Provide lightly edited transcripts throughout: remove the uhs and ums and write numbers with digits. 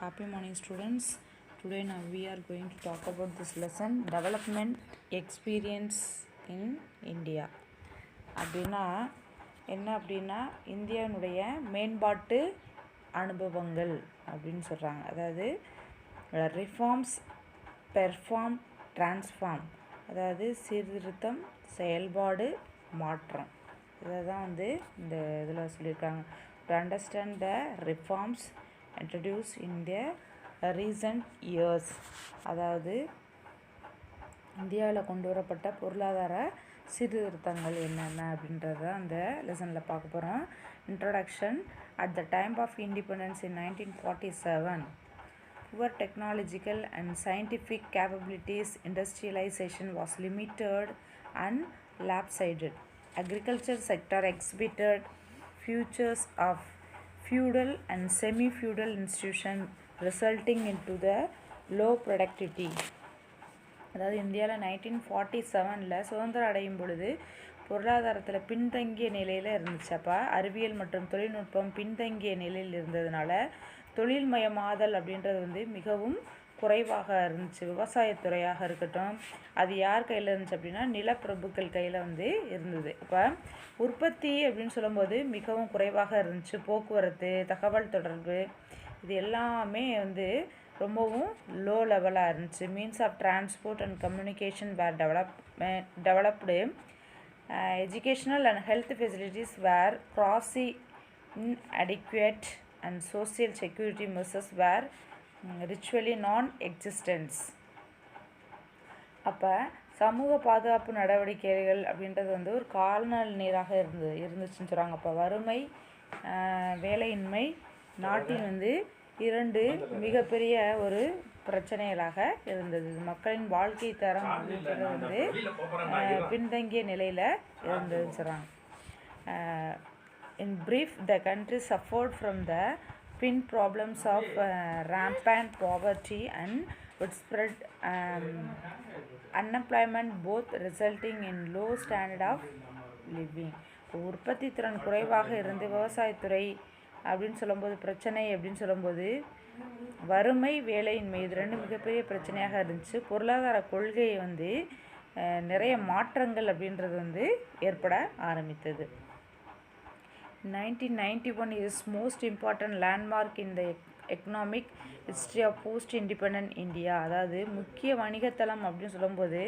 Happy morning, students. Today now we are going to talk about this lesson, development experience in India. அப்படின்னா இந்தியாவுடைய மேம்பாட்டு அனுபவங்கள் அப்படின்னு சொல்கிறாங்க. அதாவது ரிஃபார்ம்ஸ், பெர்ஃபார்ம், டிரான்ஸ்ஃபார்ம், அதாவது சீர்திருத்தம், செயல்பாடு, மாற்றம். இதை தான் இந்த இதில் சொல்லியிருக்காங்க. To understand the reforms introduced in the recent years, அதாவது இந்தியாவில் கொண்டு வரப்பட்ட பொருளாதார சீர்திருத்தங்கள் என்னென்ன அப்படின்றத அந்த லெசனில் பார்க்க போகிறோம். Introduction. At the time of independence in 1947, poor technological and scientific capabilities, industrialization was limited and lopsided. Agriculture sector exhibited features of feudal and semi-feudal institution resulting into the low productivity. அதாவது இந்தியாவில் 1947 சுதந்திரம் அடையும் பொழுது பொருளாதாரத்தில் பின்தங்கிய நிலையில் இருந்துச்சு. அப்போ அறிவியல் மற்றும் தொழில்நுட்பம் பின்தங்கிய நிலையில் இருந்ததுனால தொழில்மயமாதல் அப்படின்றது மிகவும் குறைவாக இருந்துச்சு. விவசாயத்துறையாக இருக்கட்டும், அது யார் கையில் இருந்துச்சு அப்படின்னா நிலப்பிரபுக்கள் கையில் இருந்தது. அப்போ உற்பத்தி அப்படின்னு சொல்லும்போது மிகவும் குறைவாக இருந்துச்சு. போக்குவரத்து, தகவல் தொடர்பு, இது எல்லாமே ரொம்பவும் லோ லெவலாக இருந்துச்சு. Means of transport and communication were developed. Educational and health facilities were grossly inadequate and social security measures were virtually non-existence. அப்போ சமூக பாதுகாப்பு நடவடிக்கைகள் அப்படின்றது ஒரு கால்நல் நீராக இருந்துச்சுன்னு சொல்கிறாங்க. அப்போ வறுமை, வேலையின்மை நாட்டின் இரண்டு மிகப்பெரிய ஒரு பிரச்சனைகளாக இருந்தது. மக்களின் வாழ்க்கை தரம் அப்படின்றது பின்தங்கிய நிலையில் இருந்ததுன்னு சொல்கிறாங்க. In brief, the country suffered from the twin problems of rampant poverty and widespread unemployment, both resulting in low standard of living. உற்பத்தி திறன் குறைவாக இருந்து விவசாயத்துறை அப்படின்னு சொல்லும்போது பிரச்சனை அப்படின்னு சொல்லும்போது வறுமை, வேலையின்மை, இது ரெண்டு மிகப்பெரிய பிரச்சனையாக இருந்துச்சு. பொருளாதார கொள்கை நிறைய மாற்றங்கள் அப்படின்றது ஏற்பட ஆரம்பித்தது. 1991 is most important landmark in the economic history of post-independent India. அதாவது முக்கிய வணிகத்தளம் அப்படின்னு சொல்லும்போது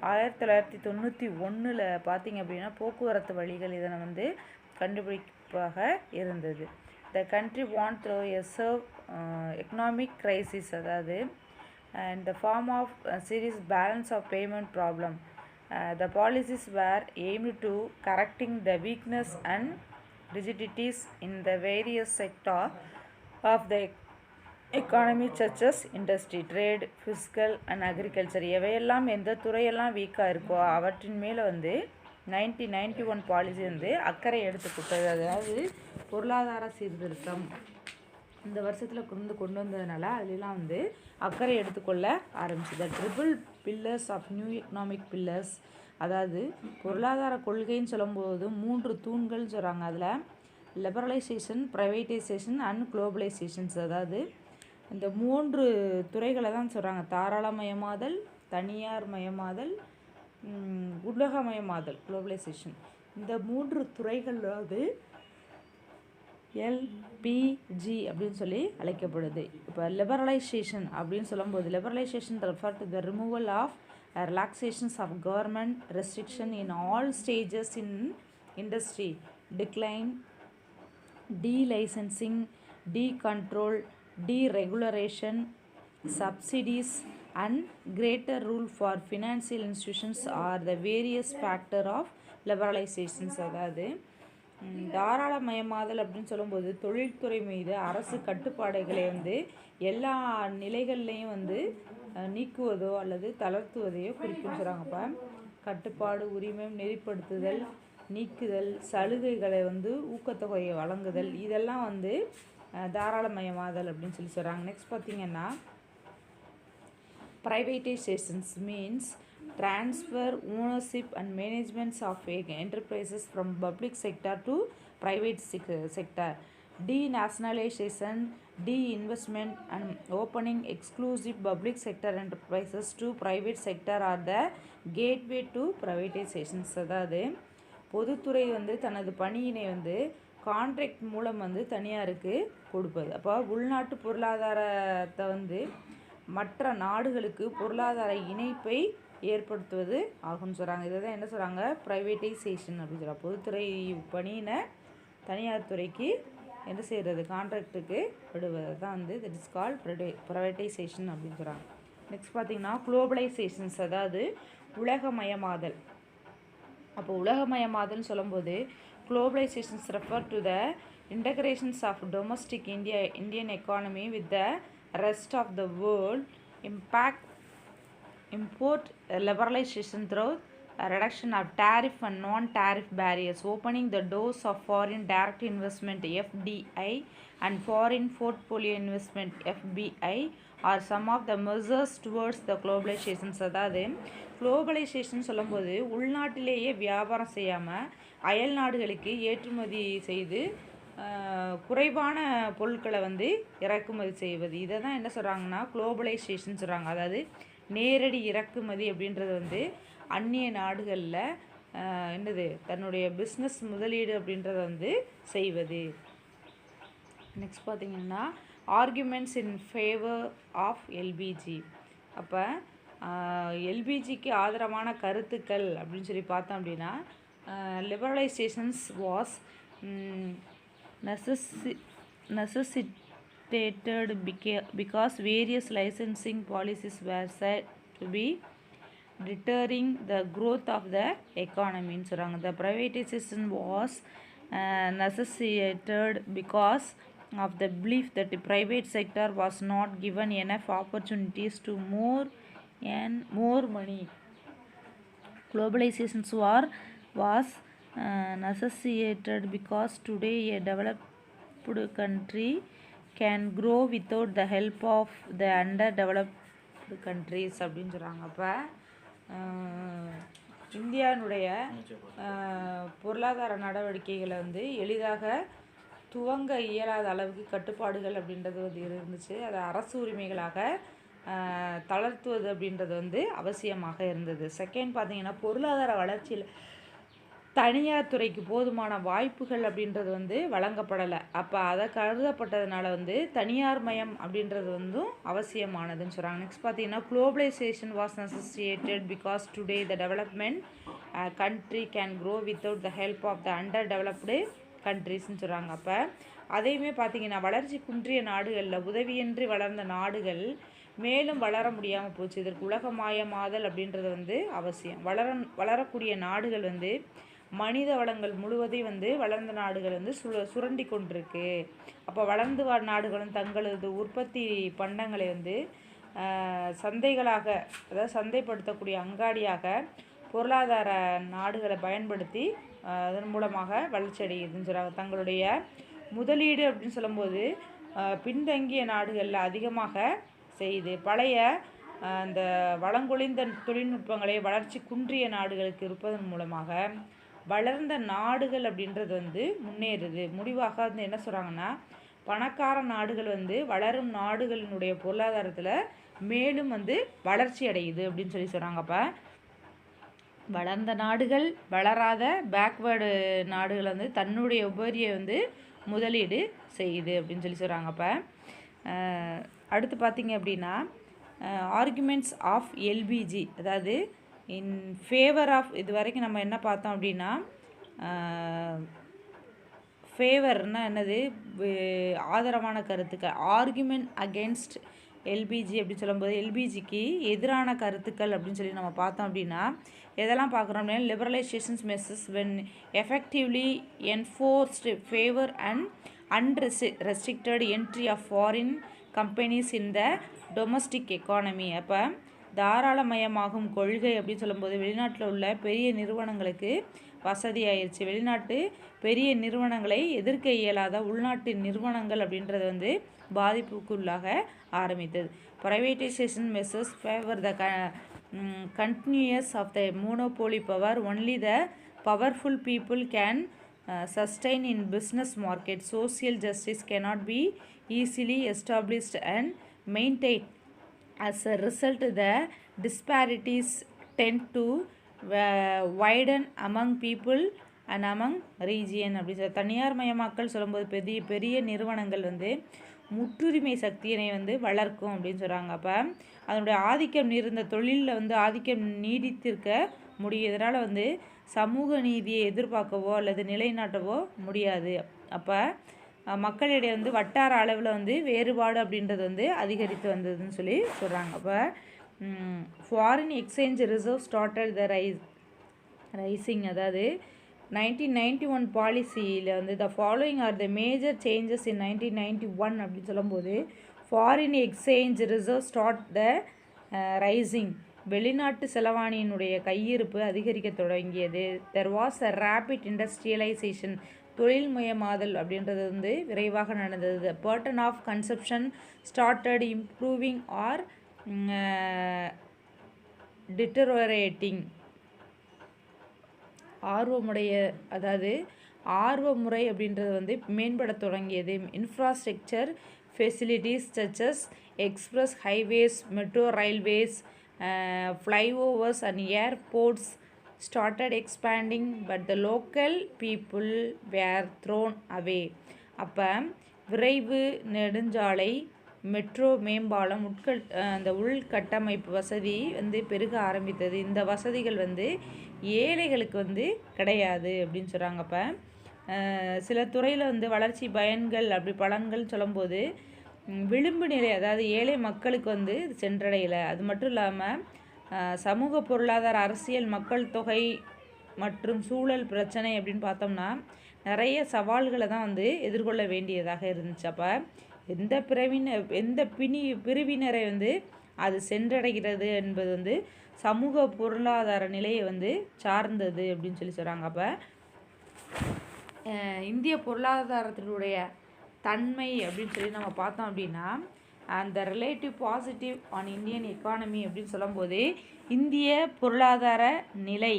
1991 பார்த்தீங்க அப்படின்னா போக்குவரத்து வழிகள் இதனை கண்டுபிடிப்பாக இருந்தது. The country went through a severe economic crisis, அதாவது in the form of a serious balance of payment problem. The policies were aimed to correcting the weakness and rigidities in the various sectors of the economy such as industry, trade, fiscal and agriculture. எவையெல்லாம் எந்த துறையெல்லாம் வீக்காக இருக்கோ அவற்றின் மேலே 1991 policy அக்கறை எடுத்துக்கிட்டது. அதாவது பொருளாதார சீர்திருத்தம் இந்த வருஷத்தில் கொண்டு வந்ததுனால அதெல்லாம் அக்கறை எடுத்துக்கொள்ள ஆரம்பிச்சது. Triple pillars of new economic pillars, அதாவது பொருளாதார கொள்கைன்னு சொல்லும்போது 3 தூண்கள் சொல்கிறாங்க. அதில் லிபரலைசேஷன், ப்ரைவேட்டைசேஷன் அண்ட் குளோபலைசேஷன்ஸ், அதாவது இந்த 3 துறைகளை தான் சொல்கிறாங்க. தாராளமயமாதல், தனியார் மயமாதல், உலகமயமாதல், குளோபலைசேஷன். இந்த 3 துறைகள் எல்பிஜி அப்படின்னு சொல்லி அழைக்கப்படுது. இப்போ லிபரலைசேஷன் அப்படின்னு சொல்லும்போது liberalisation refer to the removal of relaxations of government restriction in all stages in industry, decline, delicensing, decontrol, deregulation, subsidies and greater rule for financial institutions are the various factor of liberalizations. அதாவது தாராளமயமாதல் அப்படின்னு சொல்லும்போது தொழில்துறை மீது அரசு கட்டுப்பாடுகளை எல்லா நிலைகள்லையும் நீக்குவதோ அல்லது தளர்த்துவதையோ குறிக்கும் சொல்கிறாங்க. கட்டுப்பாடு, உரிமை, நெறிப்படுத்துதல், நீக்குதல், சலுகைகளை ஊக்கத்தொகையை வழங்குதல், இதெல்லாம் தாராளமயமாதல் அப்படின்னு சொல்லி சொல்கிறாங்க. நெக்ஸ்ட் பார்த்திங்கன்னா ப்ரைவேட்டைசேஷன்ஸ் means transfer ownership and management of enterprises from public sector to private sector. denationalization, de-investment and opening exclusive public sector enterprises to private sector are the gateway to privatizations. அதாவது பொதுத்துறை வந்து தனது பணியினை வந்து கான்ட்ராக்ட் மூலம் வந்து தனியாருக்கு கொடுப்பது. அப்போ உள்நாட்டு பொருளாதாரத்தை வந்து மற்ற நாடுகளுக்கு பொருளாதார இணைப்பை ஏற்படுத்துவது ஆகும்னு சொல்கிறாங்க. இதை தான் என்ன சொல்கிறாங்க, ப்ரைவேட்டைசேஷன் அப்படின்னு சொல்கிறாங்க. பொதுத்துறை பணியினை தனியார் துறைக்கு என்ன செய்கிறது, கான்ட்ராக்டுக்கு விடுவது தான் வந்து தட் இஸ் கால் ப்ரைவேட்டைசேஷன் அப்படின்னு சொல்கிறாங்க. நெக்ஸ்ட் பார்த்திங்கன்னா குளோபலைசேஷன்ஸ், அதாவது உலகமயமாதல். அப்போ உலகமயமாதல்னு சொல்லும்போது globalisations refer to the integrations of domestic Indian economy with the rest of the world, import liberalization through a reduction of tariff and non-tariff barriers, opening the doors of foreign direct investment FDI and foreign portfolio investment FBI are some of the measures towards the globalization. அதாவது globalisation சொல்லும்போது உள்நாட்டிலேயே வியாபாரம் செய்யாமல் அயல் நாடுகளுக்கு ஏற்றுமதி செய்து குறைவான பொருட்களை வந்து இறக்குமதி செய்வது. இதை தான் என்ன சொல்கிறாங்கன்னா குளோபலைசேஷன் சொல்கிறாங்க. அதாவது நேரடி இறக்குமதி அப்படின்றது வந்து அந்நிய நாடுகளில் என்னது தன்னுடைய பிஸ்னஸ் முதலீடு அப்படின்றத வந்து செய்வது. நெக்ஸ்ட் பார்த்திங்கன்னா arguments in favour of LPG. அப்போ எல்பிஜிக்கு ஆதரவான கருத்துக்கள் அப்படின்னு சொல்லி பார்த்தோம் அப்படின்னா liberalisations was necessitated because various licensing policies were said to be deterring the growth of the economy. The privatization was necessitated because of the belief that the private sector was not given enough opportunities to earn more money. Globalization was necessitated because today a developed country can grow without the help of the underdeveloped countries அப்படின்னு சொல்கிறாங்க. அப்போ இந்தியாவுடைய பொருளாதார நடவடிக்கைகளை வந்து எளிதாக துவங்க இயலாத அளவுக்கு கட்டுப்பாடுகள் அப்படின்றது வந்து இருந்துச்சு. அதை அரசு உரிமைகளாக தளர்த்துவது அப்படின்றது வந்து அவசியமாக இருந்தது. செகண்ட் பார்த்திங்கன்னா பொருளாதார வளர்ச்சியில் தனியார் துறைக்கு போதுமான வாய்ப்புகள் அப்படின்றது வந்து வழங்கப்படலை. அப்போ அதை கருதப்பட்டதுனால வந்து தனியார் மயம் அப்படின்றது வந்து அவசியமானதுன்னு சொல்கிறாங்க. நெக்ஸ்ட் பார்த்தீங்கன்னா globalisation was necessitated because today the development country can grow without the help of the under developed கண்ட்ரிஸ்ன்னு சொல்கிறாங்க. அப்போ அதையுமே பார்த்தீங்கன்னா வளர்ச்சி குன்றிய நாடுகளில் உதவியின்றி வளர்ந்த நாடுகள் மேலும் வளர முடியாமல் போச்சு. இதற்கு உலகமயமாதல் அப்படின்றது வந்து அவசியம். வளரக்கூடிய நாடுகள் வந்து மனித வளங்கள் முழுவதையும் வந்து வளர்ந்த நாடுகள் வந்து சுரண்டி கொண்டிருக்கு. அப்போ வளர்ந்து நாடுகளும் தங்களது உற்பத்தி பண்டங்களை வந்து சந்தைகளாக, அதாவது சந்தைப்படுத்தக்கூடிய அங்காடியாக பொருளாதார நாடுகளை பயன்படுத்தி அதன் மூலமாக வளர்ச்சி அடையுதுன்னு சொல்கிறாங்க. தங்களுடைய முதலீடு அப்படின்னு சொல்லும்போது பின்தங்கிய நாடுகளில் அதிகமாக செய்து பழைய அந்த வளங்கொழிந்த தொழில்நுட்பங்களை வளர்ச்சி குன்றிய நாடுகளுக்கு இருப்பதன் மூலமாக வளர்ந்த நாடுகள் அப்படின்றது வந்து முன்னேறுது. முடிவாக வந்து என்ன சொல்கிறாங்கன்னா பணக்கார நாடுகள் வந்து வளரும் நாடுகளினுடைய பொருளாதாரத்தில் மேலும் வந்து வளர்ச்சி அடையுது அப்படின்னு சொல்கிறாங்க. அப்போ வளர்ந்த நாடுகள் வளராத பேக்வேர்டு நாடுகள் வந்து தன்னுடைய உபரியை வந்து முதலீடு செய்யுது அப்படின்னு சொல்கிறாங்க. அப்போ அடுத்து பார்த்திங்க அப்படின்னா ஆர்குமெண்ட்ஸ் ஆஃப் எல்பிஜி, அதாவது இன் ஃபேவர் ஆஃப், இது வரைக்கும் நம்ம என்ன பார்த்தோம் அப்படின்னா ஃபேவர்னால் என்னது, ஆதரவான கருத்துக்கள். ஆர்குமெண்ட் அகென்ஸ்ட் எல்பிஜி அப்படின்னு சொல்லும்போது எல்பிஜிக்கு எதிரான கருத்துக்கள் அப்படின்னு சொல்லி நம்ம பார்த்தோம் அப்படின்னா எதெல்லாம் பார்க்குறோம் அப்படின்னா liberalisations measures when effectively enforced favour and unrestricted entry of foreign companies in the domestic economy. அப்போ தாராளமயமாகும் கொள்கை அப்படின்னு சொல்லும்போது வெளிநாட்டில் உள்ள பெரிய நிறுவனங்களுக்கு வசதி ஆயிடுச்சு. வெளிநாட்டு பெரிய நிறுவனங்களை எதிர்க்க இயலாத உள்நாட்டு நிறுவனங்கள் அப்படின்றது வந்து பாதிப்புக்குள்ளாக ஆரம்பித்தது. Privatisation measures favour the continuous of the monopoly power. Only the powerful people can sustain in business market. Social justice cannot be easily established and maintained. As a result, the disparities tend to widen among people and among region. அப்படி சொல்ல தனியார் மயமாக்கல் சொல்லும்போது பெரிய பெரிய நிறுவனங்கள் வந்து முற்றுரிமை சக்தியினை வந்து வளர்க்கும் அப்படின்னு சொல்கிறாங்க. அப்போ அதனுடைய ஆதிக்கம் இருந்த தொழிலில் வந்து ஆதிக்கம் நீடித்திருக்க முடியும். இதனால் வந்து சமூக நீதியை எதிர்பார்க்கவோ அல்லது நிலைநாட்டவோ முடியாது. அப்போ மக்களிடையே வந்து வட்டார அளவில் வந்து வேறுபாடு அப்படின்றது வந்து அதிகரித்து வந்ததுன்னு சொல்லி சொல்கிறாங்க. அப்போ foreign exchange reserve started the rising. அதாவது 1991 பாலிசியில் வந்து the following are the major changes in 1991 அப்படின்னு சொல்லும்போது foreign exchange reserve start the rising. வெளிநாட்டு செலவாணியினுடைய கையிருப்பு அதிகரிக்க தொடங்கியது. There was a rapid industrialisation. தொழில்மயமாதல் அப்படின்றது வந்து விரைவாக நடந்தது. Pattern of consumption started improving or deteriorating. ஆர்வமுறை அப்படின்றது வந்து மேம்பட தொடங்கியது. Infrastructure facilities such as express highways, metro railways, flyovers and airports started expanding, but the local people were thrown away. அப்போ விரைவு நெடுஞ்சாலை, மெட்ரோ மேம்பாலம், அந்த உள்கட்டமைப்பு வசதி வந்து பெருக ஆரம்பித்தது. இந்த வசதிகள் வந்து ஏழைகளுக்கு வந்து கிடையாது அப்படின்னு சொல்கிறாங்க. அப்போ சில துறையில் வந்து வளர்ச்சி பயன்கள் அப்படி பலன்கள் சொல்லும்போது விளிம்பு நிலை, அதாவது ஏழை மக்களுக்கு வந்து சென்றடையலை. அது மட்டும் இல்லாமல் சமூக பொருளாதார அரசியல் மக்கள் தொகை மற்றும் சூழல் பிரச்சனை அப்படின்னு பார்த்தோம்னா நிறைய சவால்களை தான் வந்து எதிர்கொள்ள வேண்டியதாக இருந்துச்சு. அப்போ எந்த பிரிவினரை வந்து அது சென்றடைகிறது என்பது வந்து சமூக பொருளாதார நிலையை வந்து சார்ந்தது அப்படின்னு சொல்லி சொல்கிறாங்க. அப்போ இந்திய பொருளாதாரத்தினுடைய தன்மை அப்படின்னு சொல்லி நம்ம பார்த்தோம் அப்படின்னா அந்த relative positive on Indian economy அப்படின்னு சொல்லும்போது இந்திய பொருளாதார நிலை.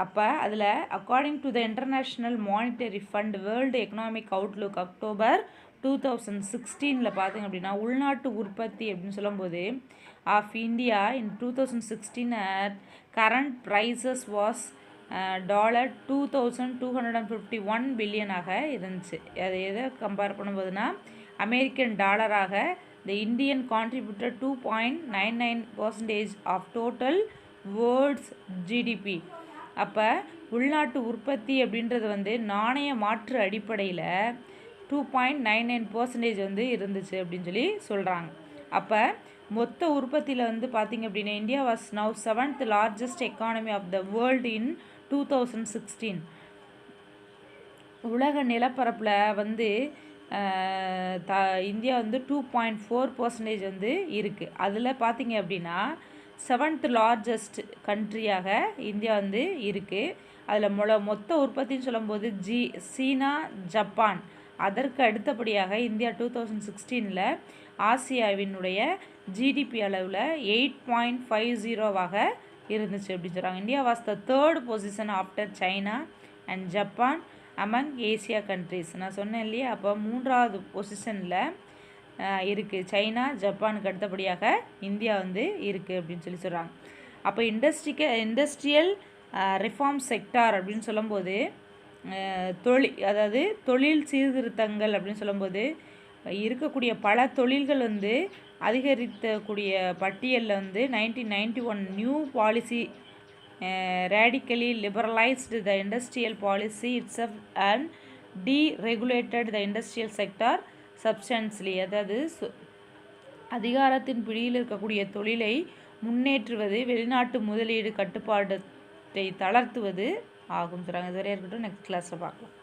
அப்போ அதில் according to the International Monetary Fund World Economic Outlook October 2016 பார்த்திங்க அப்படின்னா உள்நாட்டு உற்பத்தி அப்படின்னு சொல்லும்போது of India in 2016 at current prices was $2,251 பில்லியனாக இருந்துச்சு. அதை எதை கம்பேர் பண்ணும்போதுனா அமெரிக்கன் டாலராக the Indian contributed 2.99% of total world's GDP. அப்போ உள்நாட்டு உற்பத்தி அப்படின்றது வந்து நாணய மாற்று அடிப்படையில் 2.99% வந்து இருந்துச்சு அப்படின்னு சொல்லி சொல்கிறாங்க. அப்போ மொத்த உற்பத்தியில் வந்து பார்த்திங்க அப்படின்னா India was now 7th largest economy of the world in 2016. உலக நிலப்பரப்பில் வந்து இந்தியா வந்து 2.4% வந்து இருக்குது. அதில் பார்த்திங்க அப்படின்னா 7th largest கண்ட்ரியாக இந்தியா வந்து இருக்குது. அதில் மொத்த உற்பத்தின்னு சொல்லும்போது சீனா, ஜப்பான், அதற்கு அடுத்தபடியாக இந்தியா 2016 ஆசியாவினுடைய ஜிடிபி அளவில் 8.50 இருந்துச்சு அப்படின்னு சொல்கிறாங்க. India was the 3rd position after China and Japan among Asia countries. நான் சொன்னேன் இல்லையா, அப்போ 3வது பொசிஷனில் இருக்குது. சைனா, ஜப்பானுக்கு அடுத்தபடியாக இந்தியா வந்து இருக்குது அப்படின்னு சொல்லி சொல்கிறாங்க. அப்போ இண்டஸ்ட்ரியல் ரிஃபார்ம் செக்டார் அப்படின்னு சொல்லும்போது தொழில் சீர்திருத்தங்கள் அப்படின்னு சொல்லும்போது இருக்கக்கூடிய பல தொழில்கள் வந்து அதிகரிக்கக்கூடிய பட்டியலில் வந்து 1991 new policy radically liberalized the industrial policy itself and deregulated the industrial sector substantially. அதாவது அதிகாரத்தின் பிடியில் இருக்கக்கூடிய தொழிலை முன்னேற்றுவது, வெளிநாட்டு முதலீடு கட்டுப்பாட்டை தளர்த்துவது ஆகும் சொல்கிறாங்க. இதுவரை இருக்கட்டும், நெக்ஸ்ட் கிளாஸில் பார்க்கலாம்.